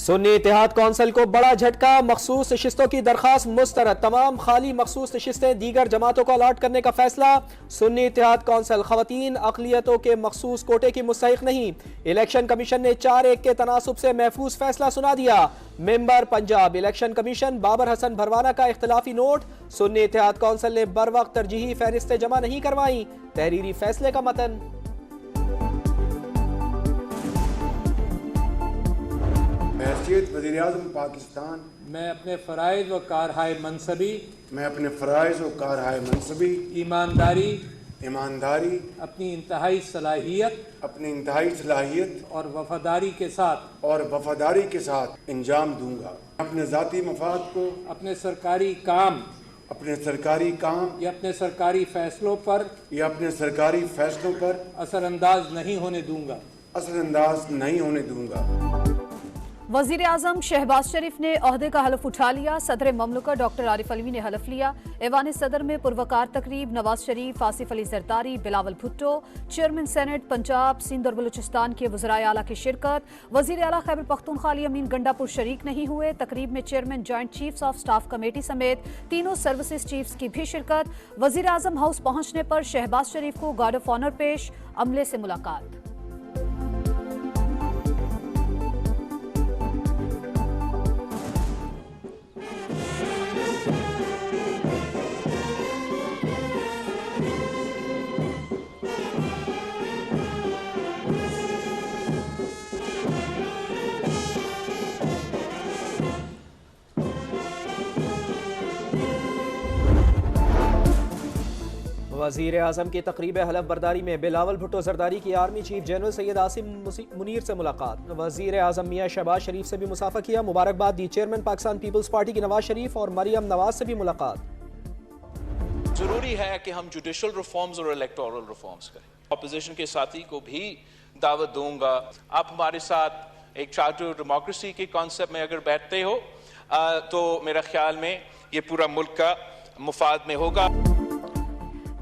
Sunni Ittehad council को बड़ा झटका, मखसूस नशिस्तों की दरखास्त मुस्तरद, तमाम खाली मखसूस नशिस्तें दीगर जमातों को अलाट करने का फैसला। सुन्नी इत्तेहाद कौंसिल खवातीन अक़लियतों के मखसूस कोटे की मुस्तहिक नहीं, इलेक्शन कमीशन ने 4-1 के तनासुब से महफूज फैसला सुना दिया। Member Punjab election commission Babar Hasan Bharwana का इख्तिलाफी नोट, सुन्नी इत्तेहाद कौंसिल ने बर वक्त तरजीही फहरिस्तें जमा नहीं करवाई। तहरीरी फैसले का मतन। हैसियत वज़ीर-ए-आज़म पाकिस्तान मैं अपने फ़राइज़ व कारहाय मनसबी ईमानदारी अपनी इंतहाई सलाहियत और वफादारी के साथ अंजाम दूंगा। अपने ज़ाती मफाद को अपने सरकारी काम या अपने सरकारी फैसलों पर असरअंदाज नहीं होने दूंगा। वज़ीर आज़म शहबाज शरीफ ने ओहदे का हलफ उठा लिया। सदर ममलकत डॉक्टर आरिफ अलवी ने हलफ लिया। ऐवान सदर में पुरवकार तकरीब, नवाज शरीफ, आसिफ अली जरदारी, बिलावल भुट्टो, चेयरमैन सेनेट पंजाब, सिंध और बलूचिस्तान के वज़राए आला की शिरकत। वज़ीर आला खैबर पख्तूनख्वा अली अमीन गंडापुर शरीक नहीं हुए। तकरीब में chairman joint chiefs of staff committee समेत तीनों सर्विसेज चीफ्स की भी शिरकत। वज़ीर आज़म हाउस पहुंचने पर शहबाज शरीफ को गार्ड ऑफ ऑनर पेश, अमले से मुलाकात। वज़ीर आज़म की तकरीब हलफ बरदारी में बिलावल भुट्टो जरदारी की army chief general Syed Asim Munir से मुलाकात। वज़ीर आज़म मियां शहबाज शरीफ से भी मुसाफा किया, मुबारकबाद दी। चेयरमैन पाकिस्तान पीपल्स पार्टी की नवाज शरीफ और मरियम नवाज से भी मुलाकात। जरूरी है कि हम जुडिशल रिफॉर्म्स और इलेक्टोरल रिफॉर्म्स करें। अपोजिशन के साथी को भी दावत दूंगा, आप हमारे साथ एक चार्टर डेमोक्रेसी के कॉन्सेप्ट में अगर बैठते हो तो मेरा ख्याल में ये पूरा मुल्क का मुफाद में होगा।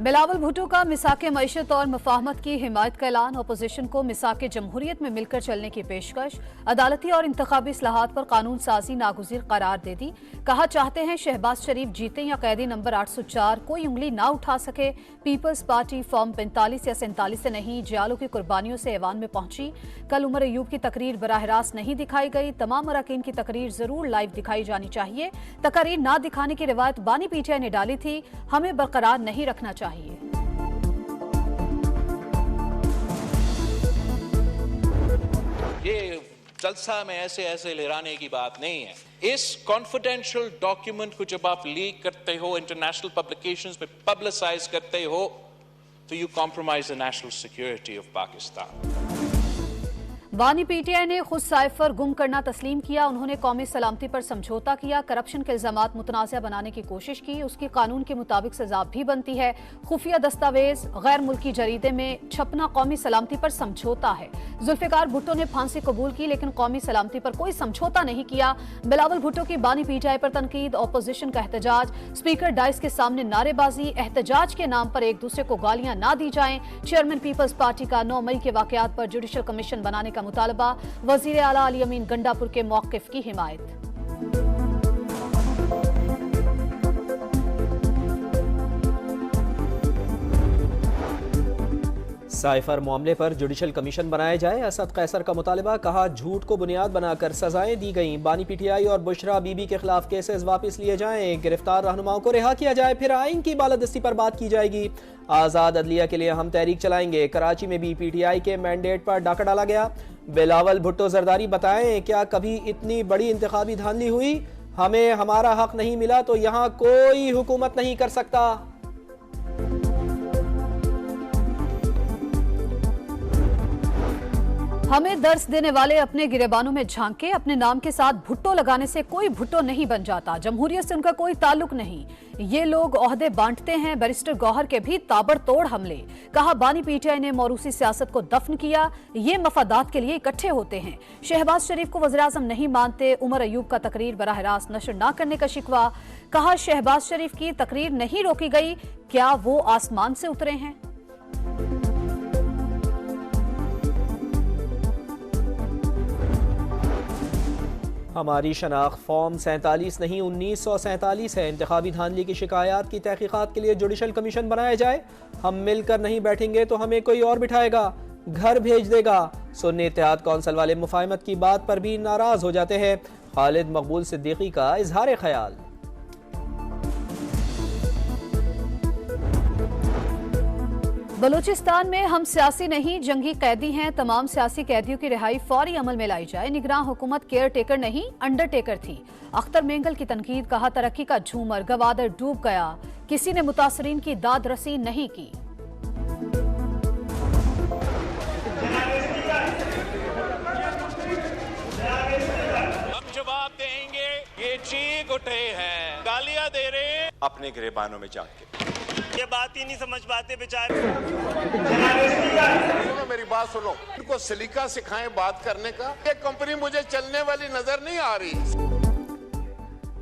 बिलावल भुट्टो का मिसाक मईशत और मुफाहमत की हिमायत का ऐलान। अपोजिशन को मिसाक जमहूरियत में मिलकर चलने की पेशकश। अदालती और इंतखाबी इस्लाहात पर कानून साजी नागुज़ीर करार दे दी। कहा चाहते हैं शहबाज शरीफ जीते या कैदी नंबर 804 कोई उंगली ना उठा सके। पीपल्स पार्टी फॉर्म 45 या 47 से नहीं, जियालों की कुर्बानियों से ऐवान में पहुंची। कल उमर अयूब की तकरीर बराह रास्त नहीं दिखाई गई। तमाम अरकान की तकरीर जरूर लाइव दिखाई जानी चाहिए। तकरीर ना दिखाने की रिवायत बानी पीटीआई ने डाली थी, हमें बरकरार नहीं रखना चाहिए। ये जलसा में ऐसे लहराने की बात नहीं है। इस कॉन्फिडेंशियल डॉक्यूमेंट को जब आप लीक करते हो, इंटरनेशनल पब्लिकेशंस में पब्लिसाइज करते हो, तो you compromise the national security of Pakistan. बानी पीटीआई ने खुद साइफर गुम करना तस्लीम किया। उन्होंने कौमी सलामती पर समझौता किया, करप्शन के इल्जामात मुतनाज़ा बनाने की कोशिश की। उसकी कानून के मुताबिक सजा भी बनती है। खुफिया दस्तावेज गैर मुल्की जरीदे में छपना कौमी सलामती पर समझौता है। जुल्फिकार भुट्टो ने फांसी कबूल की, लेकिन कौमी सलामती पर कोई समझौता नहीं किया। बिलावल भुट्टो की बानी पीटीआई पर तनकीद, अपोजिशन का एहतजाज, स्पीकर डाइस के सामने नारेबाजी, एहतजाज के नाम पर एक दूसरे को गालियां ना दी जाएं। चेयरमैन पीपल्स पार्टी का 9 मई के वाकयात पर जुडिशल कमीशन बनाने का मुतालबा। वज़ीर आला अली अमीन गंडापुर के मौक़िफ़ की हिमायत। साइफर मामले पर जुडिशल कमीशन बनाया जाए, असद कैसर का मुतालबा। कहा झूठ को बुनियाद बनाकर सजाएं दी गईं। बानी पीटीआई और बुशरा बीबी के खिलाफ केसेस वापस लिए जाएं। गिरफ्तार रहनुमाओं को रिहा किया जाए, फिर आइन की बालादस्ती पर बात की जाएगी। आज़ाद अदलिया के लिए हम तहरीक चलाएंगे। कराची में भी पीटीआई के मैंडेट पर डाका डाला गया। बिलावल भुट्टो जरदारी बताएं, क्या कभी इतनी बड़ी इंतखाबी धांधली हुई? हमें हमारा हक नहीं मिला तो यहाँ कोई हुकूमत नहीं कर सकता। हमें दर्स देने वाले अपने गिरेबानों में झांके। अपने नाम के साथ भुट्टो लगाने से कोई भुट्टो नहीं बन जाता। जमहूरियत से उनका कोई ताल्लुक नहीं। ये लोग ओहदे बांटते हैं। बैरिस्टर गौहर के भी ताबड़तोड़ हमले। कहा बानी पीटीआई ने मौरूसी सियासत को दफन किया। ये मफादात के लिए इकट्ठे होते हैं। शहबाज शरीफ को वज़ीर आज़म नहीं मानते। उमर अयूब का तकरीर बराह रास्त नशर न करने का शिकवा। कहा शहबाज शरीफ की तकरीर नहीं रोकी गई, क्या वो आसमान से उतरे हैं? हमारी शनाख्त फॉर्म 47 नहीं 1947 है। इंतखाबी धांधली की शिकायत की तहकीकात के लिए जुडिशल कमीशन बनाया जाए। हम मिलकर नहीं बैठेंगे तो हमें कोई और बिठाएगा, घर भेज देगा। सुन्नी इत्तेहाद कौंसिल वाले मुफाहमत की बात पर भी नाराज हो जाते हैं। खालिद मकबूल सिद्दीकी का इजहार ख्याल। बलूचिस्तान में हम सियासी नहीं जंगी कैदी हैं। तमाम सियासी कैदियों की रिहाई फौरी अमल में लाई जाए। निगरान हुकूमत केयर टेकर नहीं अंडरटेकर थी। अख्तर मेंगल की तनकीद, कहा तरक्की का झूमर गवादर डूब गया, किसी ने मुतासरीन की दाद रसी नहीं की। हम जवाब देंगे, ये चीख उठे हैं, गालियां दे रहे हैं अपने गिरेबानों में जाके। ये बात ही नहीं समझ पाते बेचारे। मेरी बात सुनो, इनको सलीका सिखाएं बात करने का। ये कंपनी मुझे चलने वाली नजर नहीं आ रही।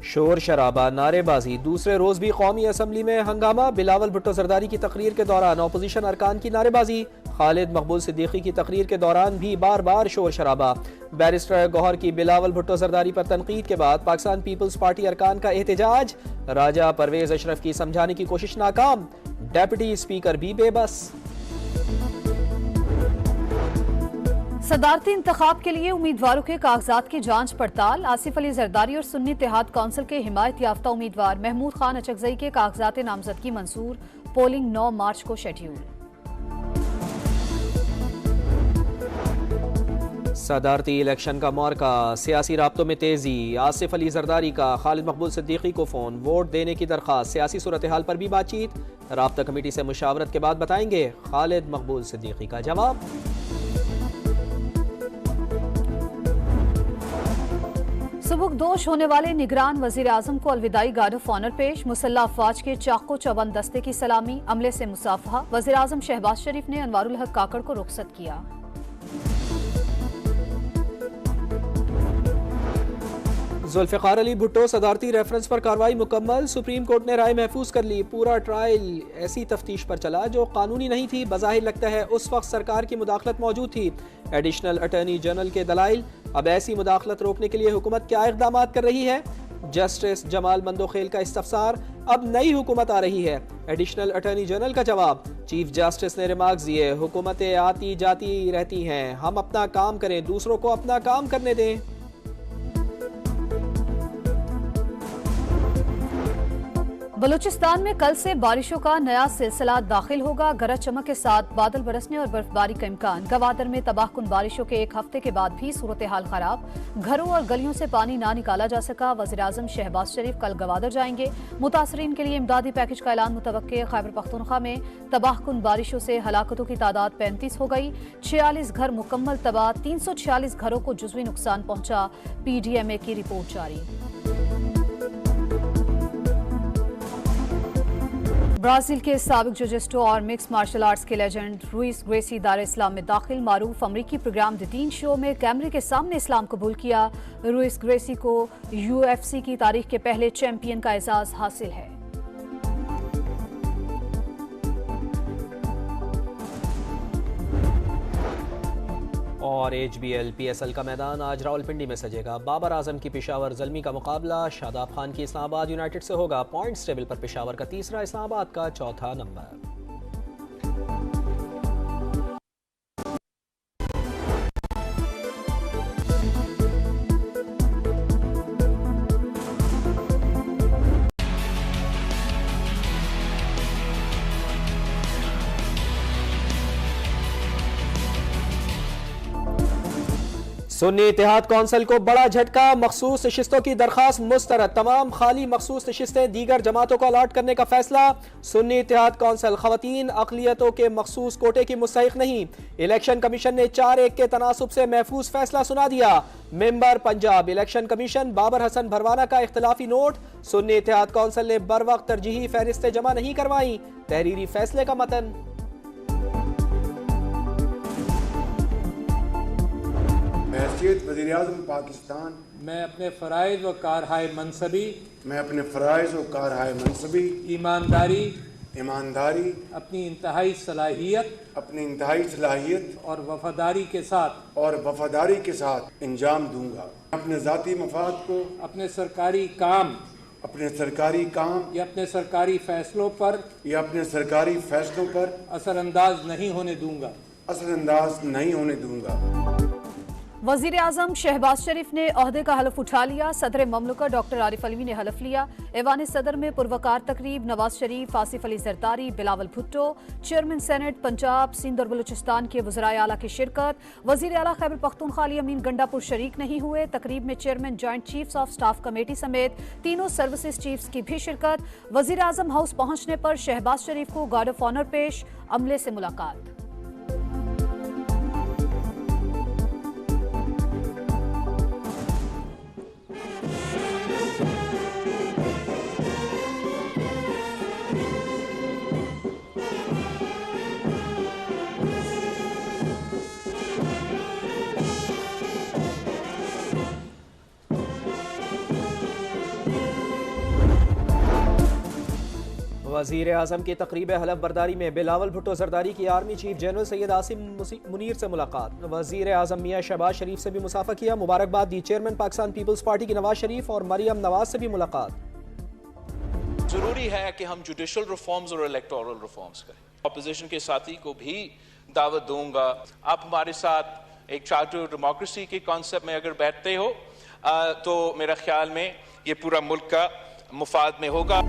शोर शराबा, नारेबाजी। दूसरे रोज भी कौमी असम्बली में हंगामा। बिलावल भुट्टो जरदारी की तकरीर के दौरान अपोजिशन अरकान की नारेबाजी। खालिद मकबूल सिद्दीकी की तकरीर के दौरान भी बार बार शोर शराबा। बैरिस्टर गौहर की बिलावल भुट्टो जरदारी पर तनकीद के बाद पाकिस्तान पीपल्स पार्टी अरकान का एहतजाज। राजा परवेज अशरफ की समझाने की कोशिश नाकाम। डेप्यूटी स्पीकर भी बेबस। सदारती इंतखाब के लिए उम्मीदवारों के कागजात की जांच पड़ताल। आसिफ अली जरदारी और सुन्नी इत्तेहाद कौंसिल के हिमायत याफ्ता उम्मीदवार महमूद खान अचकजई के कागजात नामजदगी मंसूर। पोलिंग 9 मार्च को शेड्यूल। सदारती इलेक्शन का मौका, सियासी राब्तों में तेजी। आसिफ अली जरदारी का खालिद मकबूल सिद्दीकी को फोन, वोट देने की दरख्वास्त। सियासी सूरत हाल पर भी बातचीत। राब्ता कमेटी से मुशावरत के बाद बताएंगे। खालिद मकबूल सिद्दीकी का जवाब। सुबुकदोश होने वाले निगरान वजीर आजम को अलविदाई गार्ड ऑफ ऑनर पेश। मुसल्लह अफवाज के चाको चौबंद दस्ते की सलामी, अमले से मुसाफहा। वजीर आजम शहबाज शरीफ ने अनवारुल हक काकड़ को रुखसत किया। जुल्फिकार अली भुट्टो सदारती रेफरेंस पर कार्रवाई मुकम्मल। सुप्रीम कोर्ट ने राय महफूज कर ली। पूरा ट्रायल ऐसी तफ्तीश पर चला जो कानूनी नहीं थी। बज़ाहिर लगता है उस वक्त सरकार की मुदाखलत मौजूद थी। एडिशनल अटॉर्नी जनरल के दलाइल। अब ऐसी मुदाखलत रोकने के लिए हुकूमत क्या इक़दाम कर रही है? जस्टिस जमाल मंदोखेल का इस्तफसार। अब नई हुकूमत आ रही है। एडिशनल अटॉर्नी जनरल का जवाब। चीफ जस्टिस ने रिमार्क्स दिए, हुकूमतें आती जाती रहती हैं, हम अपना काम करें, दूसरों को अपना काम करने दें। बलूचिस्तान में कल से बारिशों का नया सिलसिला दाखिल होगा। गरज चमक के साथ बादल बरसने और बर्फबारी का इम्कान। गवादर में तबाहकुन बारिशों के एक हफ्ते के बाद भी सूरत हाल खराब। घरों और गलियों से पानी ना निकाला जा सका। वज़ीर आज़म शहबाज शरीफ कल गवादर जाएंगे। मुतासरीन के लिए इमदादी पैकेज का ऐलान मुतवक्के। खैबर पख्तूनख्वा में तबाहकुन बारिशों से हलाकतों की तादाद 35 हो गई। 46 घर मुकम्मल तबाह। 346 घरों को जुज़वी नुकसान पहुंचा। PDMA की रिपोर्ट जारी। ब्राजील के साबिक जुजिस्टो और मिक्स मार्शल आर्ट्स के लेजेंड रुइस ग्रेसी दार इस्लाम में दाखिल। मारूफ अमरीकी प्रोग्राम द टीन शो में कैमरे के सामने इस्लाम कबूल किया। रुइस ग्रेसी को UFC की तारीख के पहले चैंपियन का एजाज हासिल है। और HBL PSL का मैदान आज रावलपिंडी में सजेगा। बाबर आजम की पेशावर ज़ल्मी का मुकाबला शादाब खान की इस्लामाबाद यूनाइटेड से होगा। पॉइंट्स टेबल पर पेशावर का तीसरा, इस्लामाबाद का चौथा नंबर। सुन्नी इत्तेहाद कौंसिल को बड़ा झटका। मखसूस नशिस्तों की दरखास्त मुस्तरद। तमाम खाली मखसूस नशिस्तें दीगर जमातों को अलॉट करने का फैसला। सुन्नी इत्तेहाद कौंसिल खवातीन अक़लियतों के मखसूस कोटे की मुस्तहिक नहीं। इलेक्शन कमीशन ने 4-1 के तनासुब से महफूज फैसला सुना दिया। Member Punjab election commission Babar Hasan Bharwana का इख्तिलाफी नोट। सुन्नी इत्तेहाद कौंसिल ने बर वक्त तरजीही फहरिस्तें जमा नहीं करवाई। तहरीरी फैसले का मतन। हैसियत वज़ीर-ए-आज़म पाकिस्तान मैं अपने फ़राइज़ व कारहाय मनसबी ईमानदारी अपनी इंतहाई सलाहियत और और वफादारी के साथ अंजाम दूंगा। अपने ज़ाती मफाद को अपने सरकारी काम या अपने सरकारी फैसलों पर असरअंदाज नहीं होने दूंगा। वजीर आजम शहबाज शरीफ ने ओहदे का हलफ उठा लिया। सदर ममलकत डॉक्टर आरिफ अलवी ने हलफ लिया। ऐवान सदर में पुरवकार तकरीब नवाज शरीफ, आसिफ अली जरदारी, बिलावल भुट्टो, चेयरमैन सेनेट पंजाब, सिंध और बलूचिस्तान के वज़राए आला की शिरकत। वजीर आला खैबर पख्तूनख्वा अली अमीन गंडापुर शरीक नहीं हुए। तकरीब में chairman joint chiefs of staff committee समेत तीनों सर्विसेज चीफ्स की भी शिरकत। वजीर आजम हाउस पहुंचने पर शहबाज शरीफ को गार्ड ऑफ ऑनर पेश, अमले से मुलाकात। वज़ीर आज़म की तकरीब हलफ बरदारी में बिलावल भुट्टो जरदारी की army chief general Syed Asim Munir से मुलाकात। वज़ीर आज़म मियाँ शहबाज शरीफ से भी मुसाफा किया, मुबारकबाद दी। चेयरमैन पाकिस्तान पीपल्स पार्टी की नवाज शरीफ और मरियम नवाज से भी मुलाकात। जरूरी है कि हम जुडिशल रिफॉर्म्स और इलेक्टोरल रिफॉर्म्स करें। ऑपोजिशन के साथी को भी दावत दूंगा, आप हमारे साथ एक चार्टर डेमोक्रेसी के कॉन्सेप्ट में अगर बैठते हो तो मेरा ख्याल में ये पूरा मुल्क का मुफाद में होगा।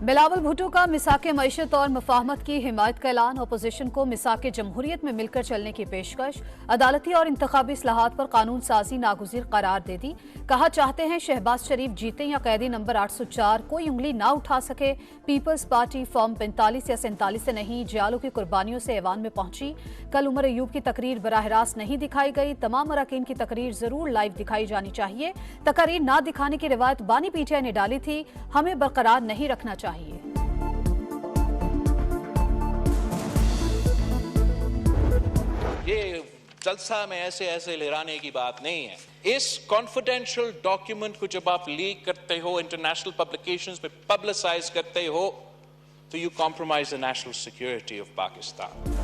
बिलावल भुट्टो का मिसाके मईशत और मुफाहमत की हिमायत का ऐलान। अपोजिशन को मिसाके जमहूरियत में मिलकर चलने की पेशकश। अदालती और इंतखाबी इस्लाहात पर कानून साजी नागुज़िर करार दे दी। कहा चाहते हैं शहबाज शरीफ जीते या कैदी नंबर 804 कोई उंगली ना उठा सके। पीपल्स पार्टी फॉर्म 45 या 47 से नहीं, जियालों की कुर्बानियों से ऐवान में पहुंची। कल उमर अयूब की तकरीर बराह रास्त नहीं दिखाई गई। तमाम अरकान की तकरीर जरूर लाइव दिखाई जानी चाहिए। तकरीर ना दिखाने की रिवायत बानी पीटीआई ने डाली थी, हमें बरकरार नहीं रखना चाहिए। ये जलसा में ऐसे लहराने की बात नहीं है। इस कॉन्फिडेंशियल डॉक्यूमेंट को जब आप लीक करते हो, इंटरनेशनल पब्लिकेशंस में पब्लिसाइज करते हो, तो you compromise the national security of Pakistan.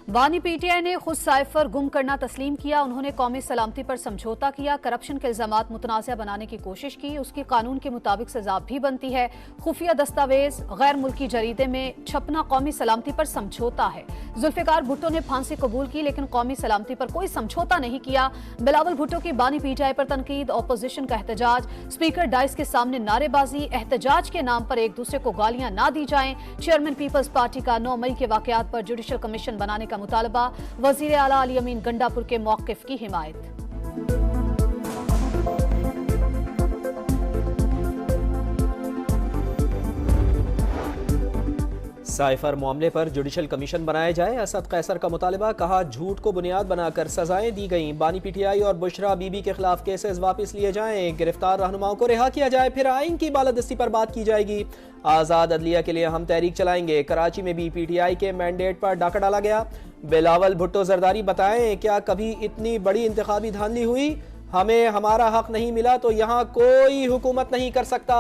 बानी पीटीआई ने खुद साइफर गुम करना तस्लीम किया। उन्होंने कौमी सलामती पर समझौता किया, करप्शन के इल्जामात मुतनाज़ा बनाने की कोशिश की। उसकी कानून के मुताबिक सजा भी बनती है। खुफिया दस्तावेज गैर मुल्की जरीदे में छपना कौमी सलामती पर समझौता है। जुल्फिकार भुट्टो ने फांसी कबूल की, लेकिन कौमी सलामती पर कोई समझौता नहीं किया। बिलावल भुट्टो की बानी पीटीआई पर तनकीद, ऑपोजिशन का एहतजाज, स्पीकर डाइस के सामने नारेबाजी। एहतजाज के नाम पर एक दूसरे को गालियां ना दी जाएं। चेयरमैन पीपल्स पार्टी का 9 मई के वाकयात पर जुडिशल कमीशन बनाने का मुतालबा। वजीर आला अली अमीन गंडापुर के मौक़िफ़ की हिमायत। साइफर मामले पर जुडिशल कमीशन बनाया जाए, असद कैसर का मुतालबा। कहा झूठ को बुनियाद बनाकर सजाएं दी गईं। बानी पीटीआई और बुशरा बीबी के खिलाफ केसेस वापस लिए जाएं। गिरफ्तार रहनुमाओं को रिहा किया जाए, फिर आइन की बालादस्ती पर बात की जाएगी। आज़ाद अदलिया के लिए हम तहरीक चलाएंगे। कराची में भी पीटीआई के मैंडेट पर डाका डाला गया। बिलावल भुट्टो जरदारी बताएं, क्या कभी इतनी बड़ी इंतखाबी धांधली हुई? हमें हमारा हक नहीं मिला तो यहाँ कोई हुकूमत नहीं कर सकता।